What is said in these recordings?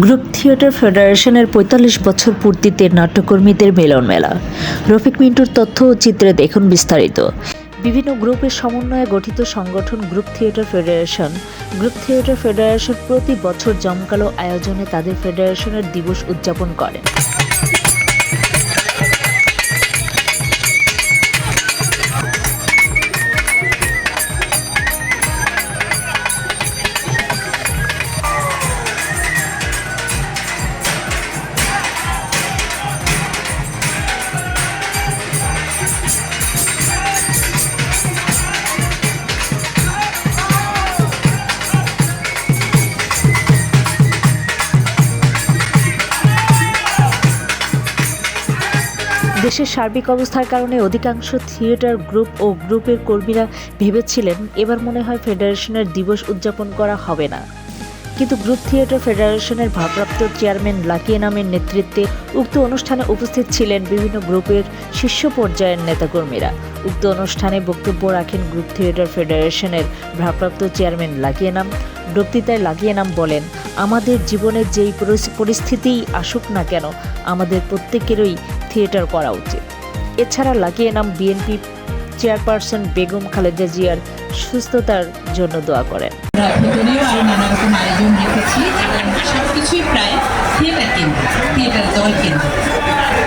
Group theatre ফেডারেশনের ৪৫ বছর পূর্তিতে নাট্যকর্মীদের মিলন মেলা। রফিক মিন্টুর তথ্য ও চিত্রে দেখুন বিস্তারিত। বিভিন্ন গ্রুপের সমন্বয়ে গঠিত সংগঠন group theatre federation. Group theatre federation প্রতি বছর জমকালো আয়োজনে তাদের ফেডারেশনের দিবস উদযাপন করে। দেশের সার্বিক অবস্থার কারণে অধিকাংশ থিয়েটার গ্রুপ ও গ্রুপের কর্মীরা ভেবেছিলেন এবার মনে হয় ফেডারেশনের দিবস উদযাপন করা হবে না। কিন্তু গ্রুপ থিয়েটার ফেডারেশনের ভারপ্রাপ্ত চেয়ারম্যান লাকি এনামের নেতৃত্বে উক্ত অনুষ্ঠানে উপস্থিত ছিলেন বিভিন্ন গ্রুপের শীর্ষ পর্যায়ের নেতাকর্মীরা। উক্ত অনুষ্ঠানে বক্তব্য রাখেন গ্রুপ থিয়েটার ফেডারেশনের ভারপ্রাপ্ত চেয়ারম্যান লাকি এনাম। বক্তৃতায় লাকি এনাম বলেন, আমাদের জীবনের যেই পরিস্থিতিই আসুক না কেন আমাদের প্রত্যেকেরই থিয়েটার করা উচিত। এছাড়া lucky Enam BNP chairperson Begum Khaleda জিয়ার সুস্থতার জন্য দোয়া করেন। ভিতরেও আরো নানা রকম আয়োজন রেখেছি এবং সবকিছুই প্রায় থিয়েটার কেন্দ্র, থিয়েটার দল কেন্দ্র।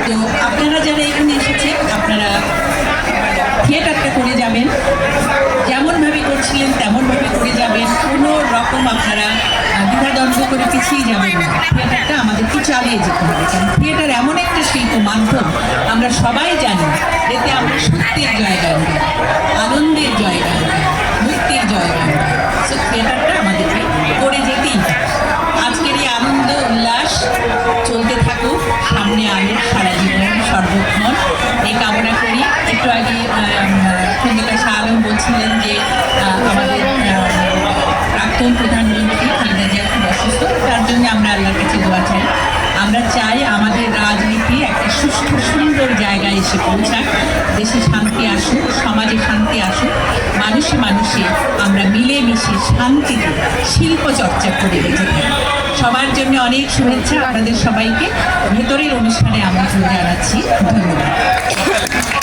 তো আপনারা যারা এখানে এসেছেন আপনারা থিয়েটারটা করে যাবেন, যেমনভাবে করছিলেন তেমনভাবে করে যাবেন। কোনো রকম আপনারা দ্বিধাদ্বন্দ্ব করে পিছিয়ে যাবেন না। থিয়েটারটা আমাদেরকে চালিয়ে যেতে হবে, কারণ থিয়েটার এমন একটা শিল্প মাধ্যম আমরা সবাই জানি, এতে আমরা সত্যের জায়গা নেই, আনন্দের জায়গা নেই, মুক্তির জায়গা নেই। সো থিয়েটারটা আমাদেরকে করে যেতেই হবে। আজকের এই আনন্দ উল্লাস চলতে থাকুক, সামনে আলো সারা জীবন সর্বক্ষণ এই কামনা করি। একটু আগে খন্দকার শাহ আলম বলছিলেন যে আমাদের প্রাক্তন প্রধানমন্ত্রী খালেদা জিয়া খুব অসুস্থ, তার জন্য আমরা আল্লাহর কাছে দোয়া চাই। আমরা চাই আমাদের রাজনীতি একটা সুষ্ঠু সুন্দর জায়গায় এসে পৌঁছাক, দেশে শান্তি আসুক, সমাজে শান্তি আসুক, মানুষে মানুষে আমরা মিলেমিশে শান্তিতে শিল্প চর্চা করে বেঁচে থাকি। সবার জন্য অনেক শুভেচ্ছা, আপনাদের সবাইকে ভেতরের অনুষ্ঠানে আমন্ত্রণ জানাচ্ছি। ধন্যবাদ।